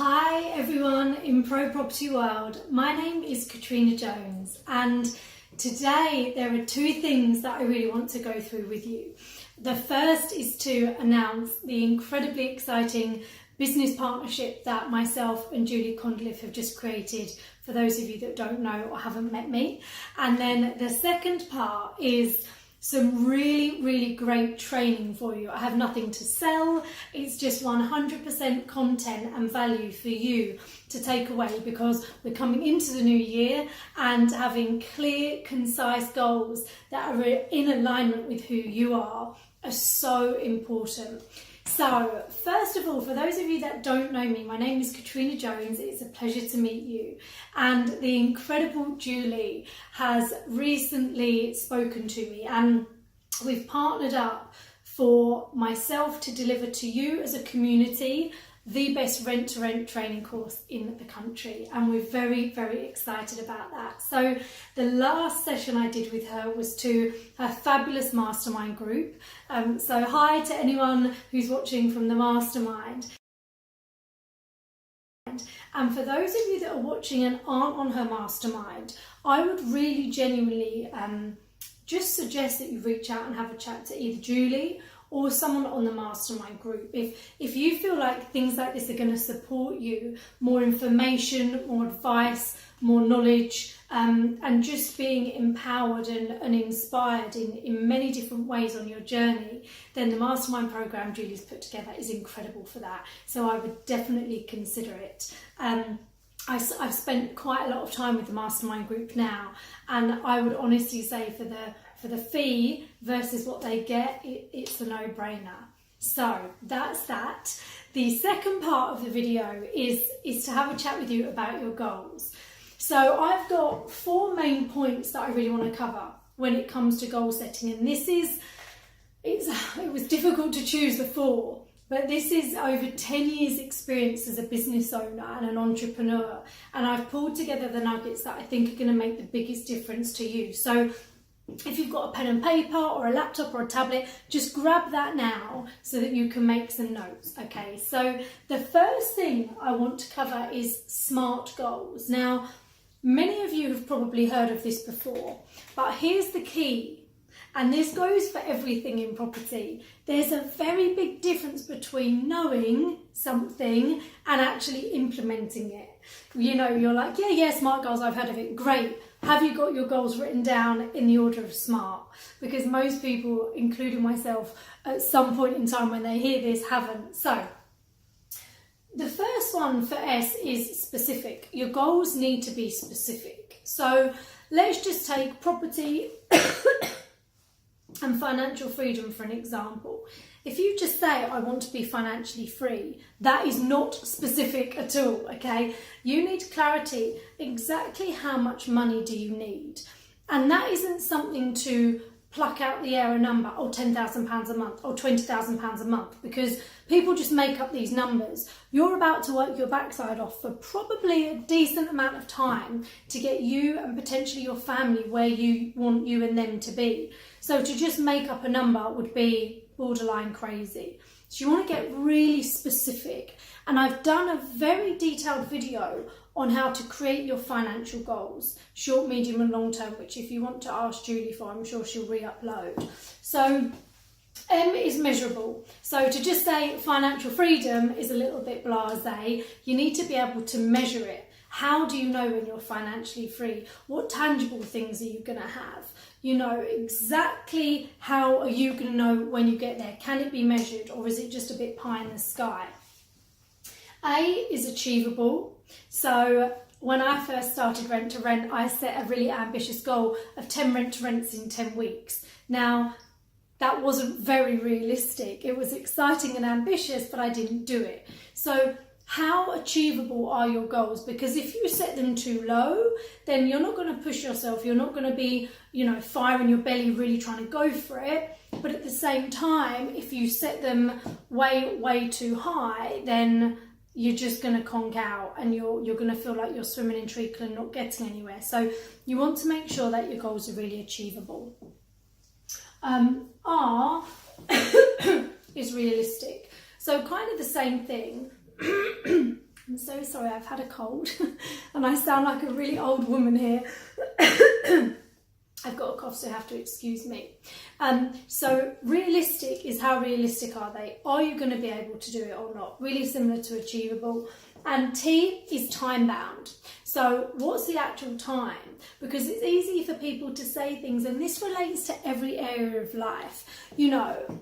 Hi everyone in Pro Property World, my name is Katrina Jones and today there are two things that I really want to go through with you. The first is to announce the incredibly exciting business partnership that myself and Julie Condliffe have just created for those of you that don't know or haven't met me. And then the second part is some really great training for you. I have nothing to sell, it's just 100% content and value for you to take away, because we're coming into the new year and having clear, concise goals that are in alignment with who you are so important. So first of all, for those of you that don't know me, my name is Katrina Jones. It's a pleasure to meet you. And the incredible Julie has recently spoken to me and we've partnered up for myself to deliver to you as a community the best rent-to-rent training course in the country, and we're very excited about that. So the last session I did with her was to a fabulous mastermind group. So hi to anyone who's watching from the mastermind. And for those of you that are watching and aren't on her mastermind, I would really genuinely just suggest that you reach out and have a chat to either Julie or someone on the mastermind group. If you feel like things like this are going to support you, more information, more advice, more knowledge, and just being empowered and inspired in many different ways on your journey, then the mastermind program Julie's put together is incredible for that. So I would definitely consider it. I've spent quite a lot of time with the mastermind group now, and I would honestly say for the fee versus what they get, it's a no-brainer. So that's that. The second part of the video is to have a chat with you about your goals. So I've got 4 main points that I really want to cover when it comes to goal setting, and it was difficult to choose the 4. But this is over 10 years experience as a business owner and an entrepreneur. And I've pulled together the nuggets that I think are going to make the biggest difference to you. So if you've got a pen and paper or a laptop or a tablet, just grab that now so that you can make some notes. Okay, so the first thing I want to cover is SMART goals. Now, many of you have probably heard of this before, but here's the key. And this goes for everything in property. There's a very big difference between knowing something and actually implementing it. You know, you're like, yeah, SMART goals, I've heard of it. Great. Have you got your goals written down in the order of SMART? Because most people, including myself, at some point in time when they hear this, haven't. So the first one for S is specific. Your goals need to be specific. So let's just take property and financial freedom for an example. If you just say, I want to be financially free, that is not specific at all, okay? You need clarity. Exactly how much money do you need? And that isn't something to pluck out the air a number, or £10,000 a month, or £20,000 a month, because people just make up these numbers. You're about to work your backside off for probably a decent amount of time to get you and potentially your family where you want you and them to be. So to just make up a number would be borderline crazy. So you want to get really specific. And I've done a very detailed video on how to create your financial goals, short, medium and long term, which if you want to ask Julie for, I'm sure she'll re-upload. So M is measurable. So to just say financial freedom is a little bit blasé. You need to be able to measure it. How do you know when you're financially free? What tangible things are you going to have? You know, exactly how are you going to know when you get there? Can it be measured, or is it just a bit pie in the sky? A is achievable. So when I first started Rent to Rent, I set a really ambitious goal of 10 rent to rents in 10 weeks. Now, that wasn't very realistic. It was exciting and ambitious, but I didn't do it. So how achievable are your goals? Because if you set them too low, then you're not going to push yourself. You're not going to be, fire in your belly, really trying to go for it. But at the same time, if you set them way too high, then you're just going to conk out and you're going to feel like you're swimming in treacle and not getting anywhere. So you want to make sure that your goals are really achievable. R is realistic. So kind of the same thing. I'm so sorry, I've had a cold and I sound like a really old woman here. I've got a cough, so you have to excuse me. So realistic is how realistic are they? Are you going to be able to do it or not? Really similar to Achievable. And T is time bound. So what's the actual time? Because it's easy for people to say things, and this relates to every area of life. You know,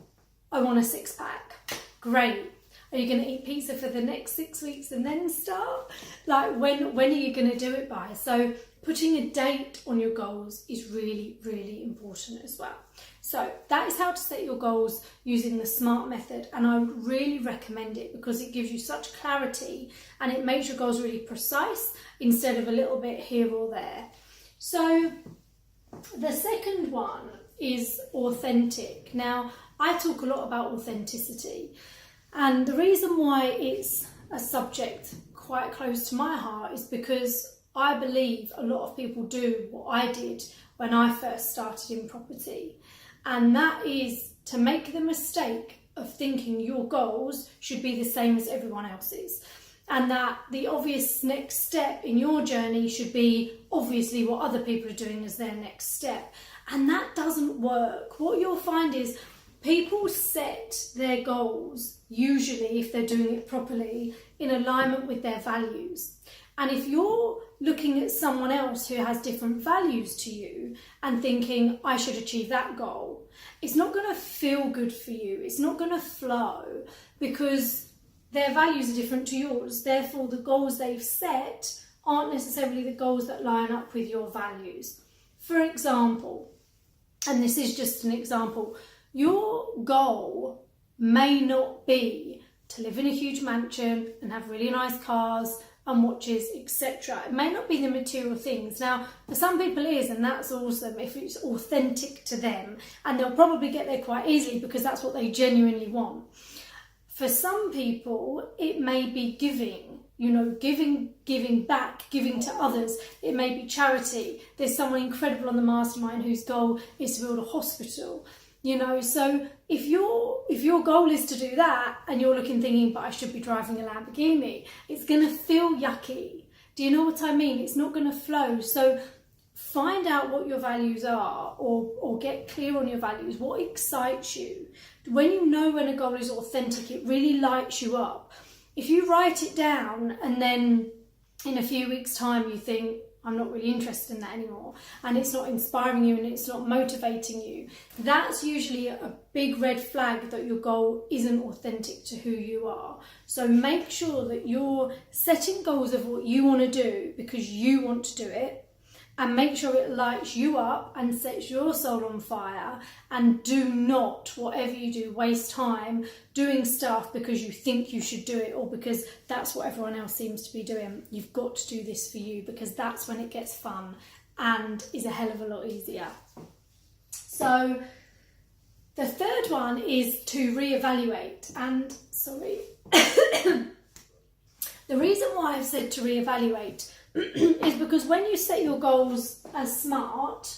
I want a 6-pack. Great. Are you going to eat pizza for the next 6 weeks and then start? Like, when are you going to do it by? So putting a date on your goals is really, really important as well. So that is how to set your goals using the SMART method, and I would really recommend it because it gives you such clarity and it makes your goals really precise instead of a little bit here or there. So the second one is authentic. Now, I talk a lot about authenticity, and the reason why it's a subject quite close to my heart is because I believe a lot of people do what I did when I first started in property, and that is to make the mistake of thinking your goals should be the same as everyone else's, and that the obvious next step in your journey should be obviously what other people are doing as their next step. And that doesn't work. What you'll find is people set their goals, usually if they're doing it properly, in alignment with their values. And if you're looking at someone else who has different values to you and thinking, I should achieve that goal, it's not going to feel good for you. It's not going to flow because their values are different to yours. Therefore, the goals they've set aren't necessarily the goals that line up with your values. For example, and this is just an example, your goal may not be to live in a huge mansion and have really nice cars and watches, etc. It may not be the material things. Now, for some people it is, and that's awesome if it's authentic to them, and they'll probably get there quite easily because that's what they genuinely want. For some people, it may be giving, you know, giving back, giving to others. It may be charity. There's someone incredible on the Mastermind whose goal is to build a hospital. You know, so if your goal is to do that and you're looking thinking, but I should be driving a Lamborghini, it's going to feel yucky. Do you know what I mean? It's not going to flow. So find out what your values are, or get clear on your values. What excites you? When you know when a goal is authentic, it really lights you up. If you write it down and then in a few weeks' time you think, I'm not really interested in that anymore, and it's not inspiring you and it's not motivating you, that's usually a big red flag that your goal isn't authentic to who you are. So make sure that you're setting goals of what you want to do because you want to do it, and make sure it lights you up and sets your soul on fire. And do not, whatever you do, waste time doing stuff because you think you should do it or because that's what everyone else seems to be doing. You've got to do this for you because that's when it gets fun and is a hell of a lot easier. So the third one is to reevaluate. And sorry, the reason why I've said to reevaluate is because when you set your goals as SMART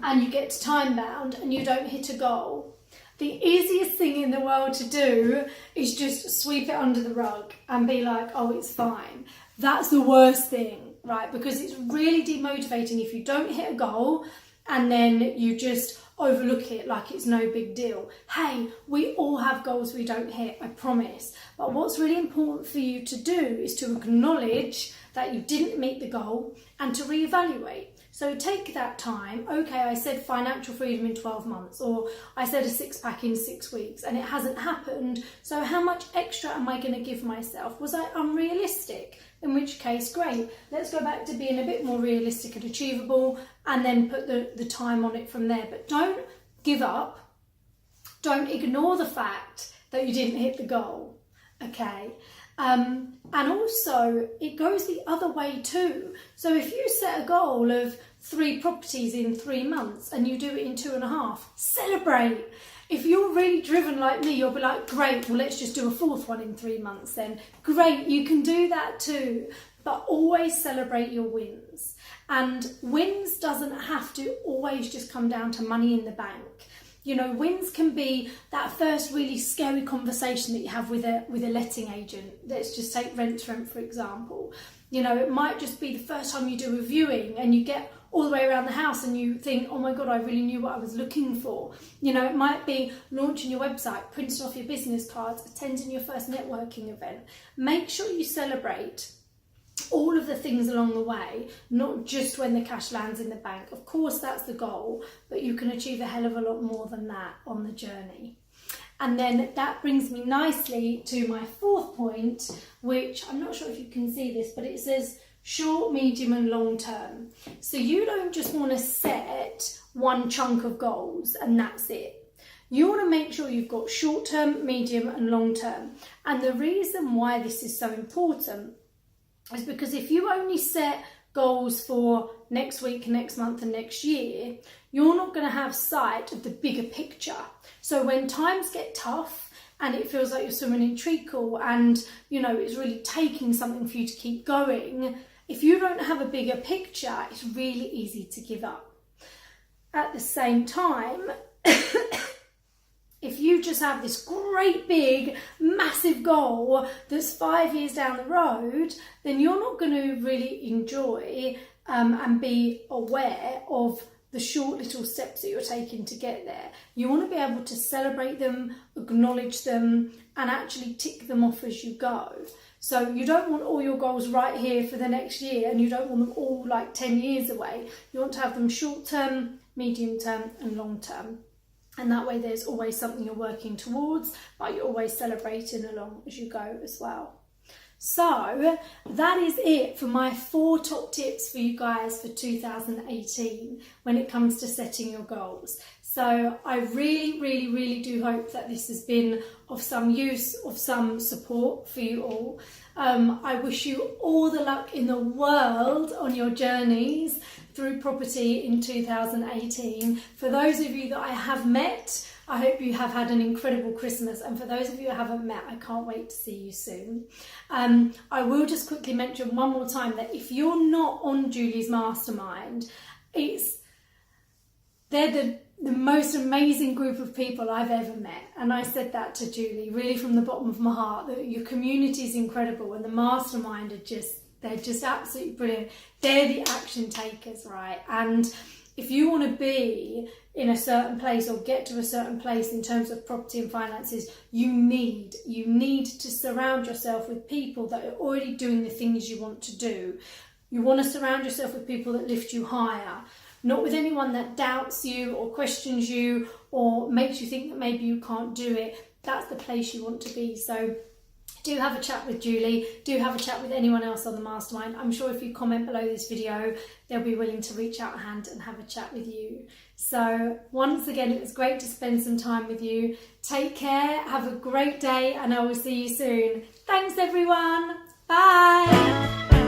and you get to time bound and you don't hit a goal, the easiest thing in the world to do is just sweep it under the rug and be like, oh, it's fine. That's the worst thing, right? Because it's really demotivating if you don't hit a goal and then you just overlook it like it's no big deal. Hey, we all have goals we don't hit, I promise. But what's really important for you to do is to acknowledge that you didn't meet the goal and to reevaluate. So take that time. Okay, I said financial freedom in 12 months, or I said a 6-pack in 6 weeks and it hasn't happened. So how much extra am I going to give myself? Was I unrealistic? In which case, great. Let's go back to being a bit more realistic and achievable and then put the time on it from there. But don't give up. Don't ignore the fact that you didn't hit the goal. Okay. And also it goes the other way too. So if you set a goal of 3 properties in 3 months and you do it in 2.5, celebrate. If you're really driven like me, you'll be like, great, well, let's just do a 4th one in 3 months then. Great, you can do that too. But always celebrate your wins. And wins doesn't have to always just come down to money in the bank. You know, wins can be that first really scary conversation that you have with a letting agent. Let's just take rent, for example. You know, it might just be the first time you do a viewing and you get all the way around the house and you think, oh my God, I really knew what I was looking for. You know, it might be launching your website, printing off your business cards, attending your first networking event. Make sure you celebrate all of the things along the way, not just when the cash lands in the bank. Of course, that's the goal, but you can achieve a hell of a lot more than that on the journey. And then that brings me nicely to my fourth point, which I'm not sure if you can see this, but it says short, medium and long term. So you don't just want to set one chunk of goals and that's it. You want to make sure you've got short term, medium and long term. And the reason why this is so important is because if you only set goals for next week, next month and next year, you're not going to have sight of the bigger picture. So when times get tough and it feels like you're swimming in treacle and, you know, it's really taking something for you to keep going, if you don't have a bigger picture, it's really easy to give up. At the same time, if you just have this great big massive goal that's 5 years down the road, then you're not going to really enjoy and be aware of the short little steps that you're taking to get there. You want to be able to celebrate them, acknowledge them and actually tick them off as you go. So you don't want all your goals right here for the next year and you don't want them all like 10 years away. You want to have them short term, medium term and long term. And that way there's always something you're working towards, but you're always celebrating along as you go as well. So that is it for my 4 top tips for you guys for 2018 when it comes to setting your goals. So I really do hope that this has been of some use, of some support for you all. I wish you all the luck in the world on your journeys through property in 2018. For those of you that I have met, I hope you have had an incredible Christmas, and for those of you I haven't met, I can't wait to see you soon. I will just quickly mention one more time that if you're not on Julie's Mastermind, they're the most amazing group of people I've ever met, and I said that to Julie really from the bottom of my heart, that your community is incredible and the Mastermind they're just absolutely brilliant. They're the action takers, right? And if you want to be in a certain place or get to a certain place in terms of property and finances, you need to surround yourself with people that are already doing the things you want to do. You want to surround yourself with people that lift you higher, not with anyone that doubts you or questions you or makes you think that maybe you can't do it. That's the place you want to be. So do have a chat with Julie, do have a chat with anyone else on the Mastermind. I'm sure if you comment below this video, they'll be willing to reach out a hand and have a chat with you. So once again, it was great to spend some time with you. Take care, have a great day, and I will see you soon. Thanks everyone, bye.